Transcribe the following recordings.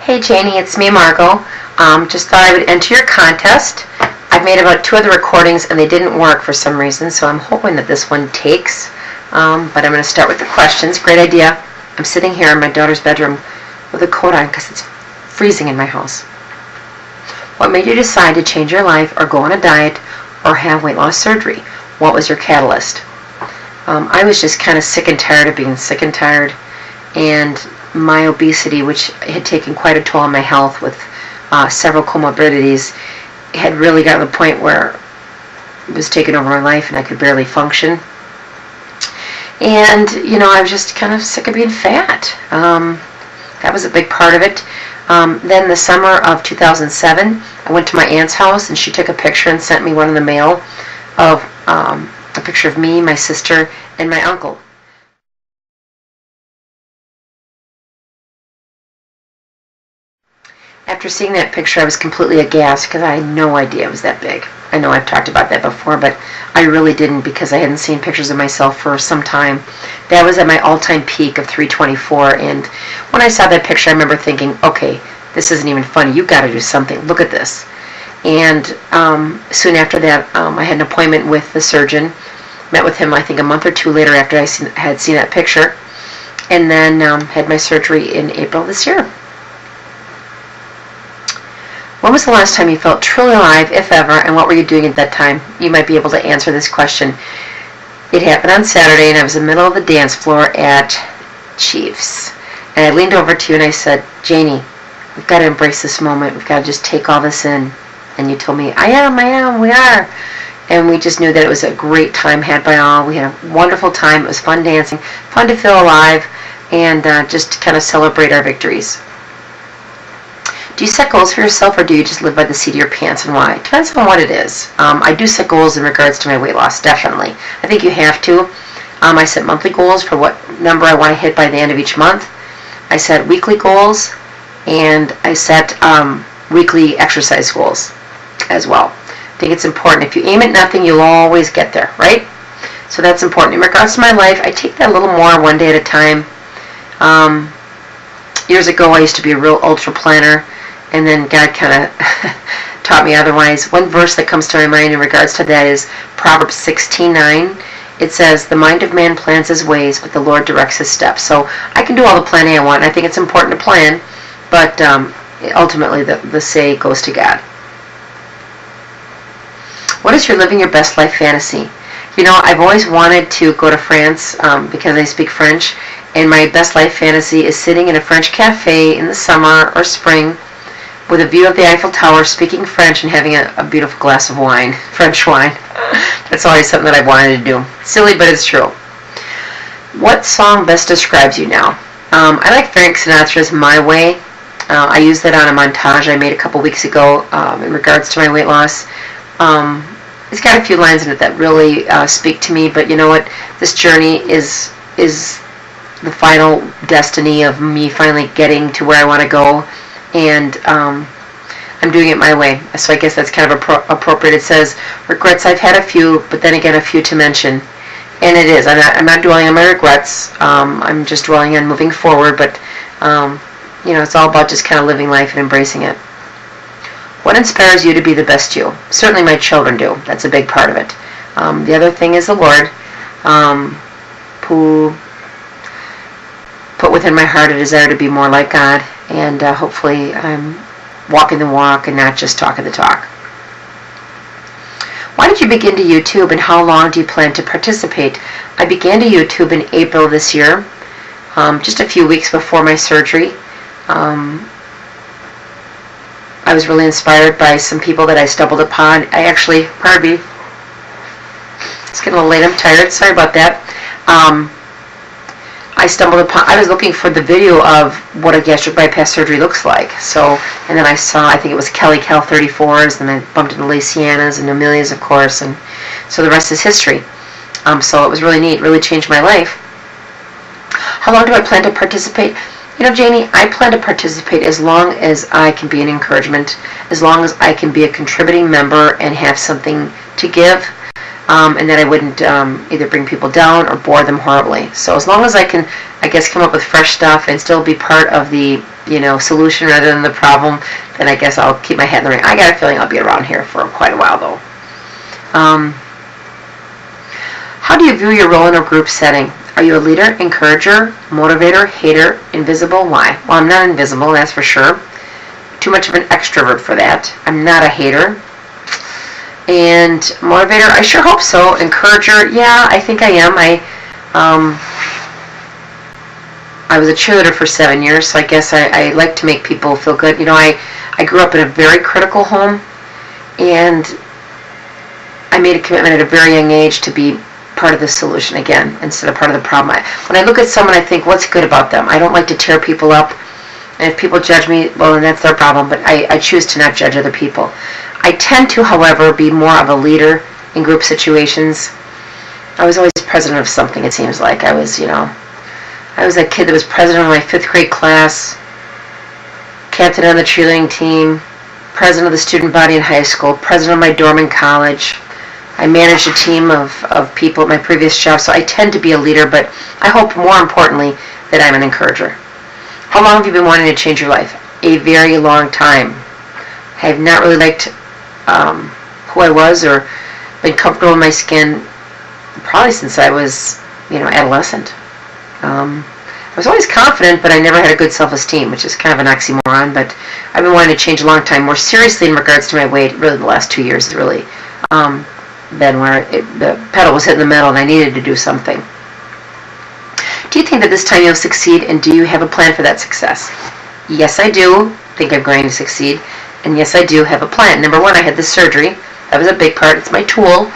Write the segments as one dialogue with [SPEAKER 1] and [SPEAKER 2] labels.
[SPEAKER 1] Hey Janie, it's me, Margot. Just thought I would enter your contest. I've made about 2 other recordings and they didn't work for some reason, so I'm hoping that this one takes. But I'm going to start with the questions. Great idea. I'm sitting here in my daughter's bedroom with a coat on because it's freezing in my house. What made you decide to change your life or go on a diet or have weight loss surgery? What was your catalyst? I was just kind of sick and tired of being sick and tired, and my obesity, which had taken quite a toll on my health with several comorbidities, had really gotten to the point where it was taking over my life and I could barely function. And, I was just kind of sick of being fat. That was a big part of it. Then the summer of 2007, I went to my aunt's house and she took a picture and sent me one in the mail of a picture of me, my sister, and my uncle. After seeing that picture, I was completely aghast because I had no idea it was that big. I know I've talked about that before, but I really didn't because I hadn't seen pictures of myself for some time. That was at my all-time peak of 324, and when I saw that picture, I remember thinking, okay, this isn't even funny. You've got to do something. Look at this. And soon after that, I had an appointment with the surgeon. Met with him, I think, a month or 2 later after I had seen that picture, and then had my surgery in April this year. When was the last time you felt truly alive, if ever, and what were you doing at that time? You might be able to answer this question. It happened on Saturday, and I was in the middle of the dance floor at Chiefs. And I leaned over to you and I said, Janie, we've got to embrace this moment. We've got to just take all this in. And you told me, I am, we are. And we just knew that it was a great time had by all. We had a wonderful time. It was fun dancing, fun to feel alive, and just to kind of celebrate our victories. Do you set goals for yourself, or do you just live by the seat of your pants, and why? Depends on what it is. I do set goals in regards to my weight loss, definitely. I think you have to. I set monthly goals for what number I want to hit by the end of each month. I set weekly goals, and I set weekly exercise goals as well. I think it's important. If you aim at nothing, you'll always get there, right? So that's important. In regards to my life, I take that a little more one day at a time. Years ago, I used to be a real ultra planner, and then God kind of taught me otherwise. One verse that comes to my mind in regards to that is Proverbs 16:9. It says, the mind of man plans his ways, but the Lord directs his steps. So I can do all the planning I want, and I think it's important to plan, but ultimately the say goes to God. What is your living your best life fantasy? I've always wanted to go to France because I speak French, and my best life fantasy is sitting in a French cafe in the summer or spring with a view of the Eiffel Tower, speaking French, and having a beautiful glass of wine, French wine. That's always something that I've wanted to do. Silly, but it's true. What song best describes you now? I like Frank Sinatra's My Way. I used that on a montage I made a couple weeks ago in regards to my weight loss. It's got a few lines in it that really speak to me, but you know what? This journey is the final destiny of me finally getting to where I want to go, and I'm doing it my way. So I guess that's kind of appropriate. It says, regrets I've had a few, but then again a few to mention. And it is. I'm not dwelling on my regrets. I'm just dwelling on moving forward, but it's all about just kind of living life and embracing it. What inspires you to be the best you? Certainly my children do. That's a big part of it. The other thing is the Lord, who put within my heart a desire to be more like God, and hopefully I'm walking the walk and not just talking the talk. Why did you begin to YouTube, and how long do you plan to participate? I began to YouTube in April this year, just a few weeks before my surgery. I was really inspired by some people that I stumbled upon. Pardon me, it's getting a little late, I'm tired, sorry about that. I was looking for the video of what a gastric bypass surgery looks like. And then I saw, I think it was Kelly Cal 34s, and I bumped into Laciana's and Amelia's, of course, and so the rest is history. So it was really neat, really changed my life. How long do I plan to participate? Janie, I plan to participate as long as I can be an encouragement, as long as I can be a contributing member and have something to give. and that I wouldn't either bring people down or bore them horribly. So as long as I can, I guess, come up with fresh stuff and still be part of the, solution rather than the problem, then I guess I'll keep my hat in the ring. I got a feeling I'll be around here for quite a while, though. How do you view your role in a group setting? Are you a leader, encourager, motivator, hater, invisible? Why? Well, I'm not invisible, that's for sure. Too much of an extrovert for that. I'm not a hater. And motivator, I sure hope so. Encourager, yeah, I think I am. I was a cheerleader for 7 years, so I guess I like to make people feel good. I grew up in a very critical home, and I made a commitment at a very young age to be part of the solution again instead of part of the problem. When I look at someone, I think, what's good about them? I don't like to tear people up, and if people judge me, well, then that's their problem, but I choose to not judge other people. I tend to, however, be more of a leader in group situations. I was always president of something, it seems like. I was that kid that was president of my 5th grade class, captain on the cheerleading team, president of the student body in high school, president of my dorm in college. I managed a team of people at my previous job, so I tend to be a leader, but I hope, more importantly, that I'm an encourager. How long have you been wanting to change your life? A very long time. I have not really liked who I was or been comfortable in my skin probably since I was, adolescent. I was always confident, but I never had a good self-esteem, which is kind of an oxymoron, but I've been wanting to change a long time. More seriously in regards to my weight, really the last 2 years, really. Been where the pedal was hitting the metal and I needed to do something. Do you think that this time you'll succeed, and do you have a plan for that success? Yes, I do think I'm going to succeed, and yes, I do have a plan. Number one, I had this surgery. That was a big part. It's my tool.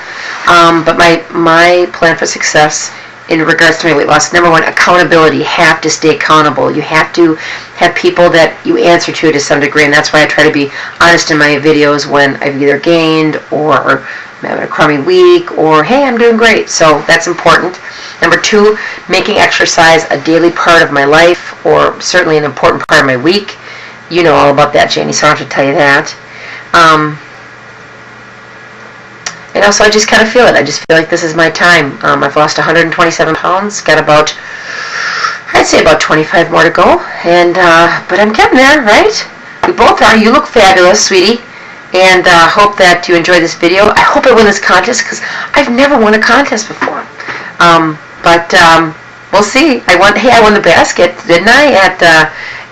[SPEAKER 1] But my plan for success in regards to my weight loss, number one, accountability. You have to stay accountable. You have to have people that you answer to some degree, and that's why I try to be honest in my videos when I've either gained or I'm having a crummy week, or hey, I'm doing great. So that's important. Number two, making exercise a daily part of my life, or certainly an important part of my week. You know all about that, Janie, so I don't have to tell you that. And also, I just kind of feel it. I just feel like this is my time. I've lost 127 pounds, got I'd say about 25 more to go, and but I'm getting there, right? We both are. You look fabulous, sweetie, and hope that you enjoy this video. I hope I win this contest, because I've never won a contest before. But we'll see. I won the basket, didn't I,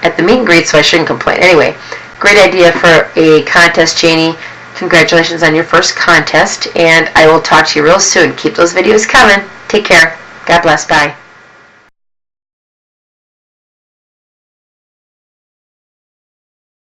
[SPEAKER 1] at the meet and greet, so I shouldn't complain. Anyway, great idea for a contest, Janie. Congratulations on your first contest, and I will talk to you real soon. Keep those videos coming. Take care. God bless. Bye.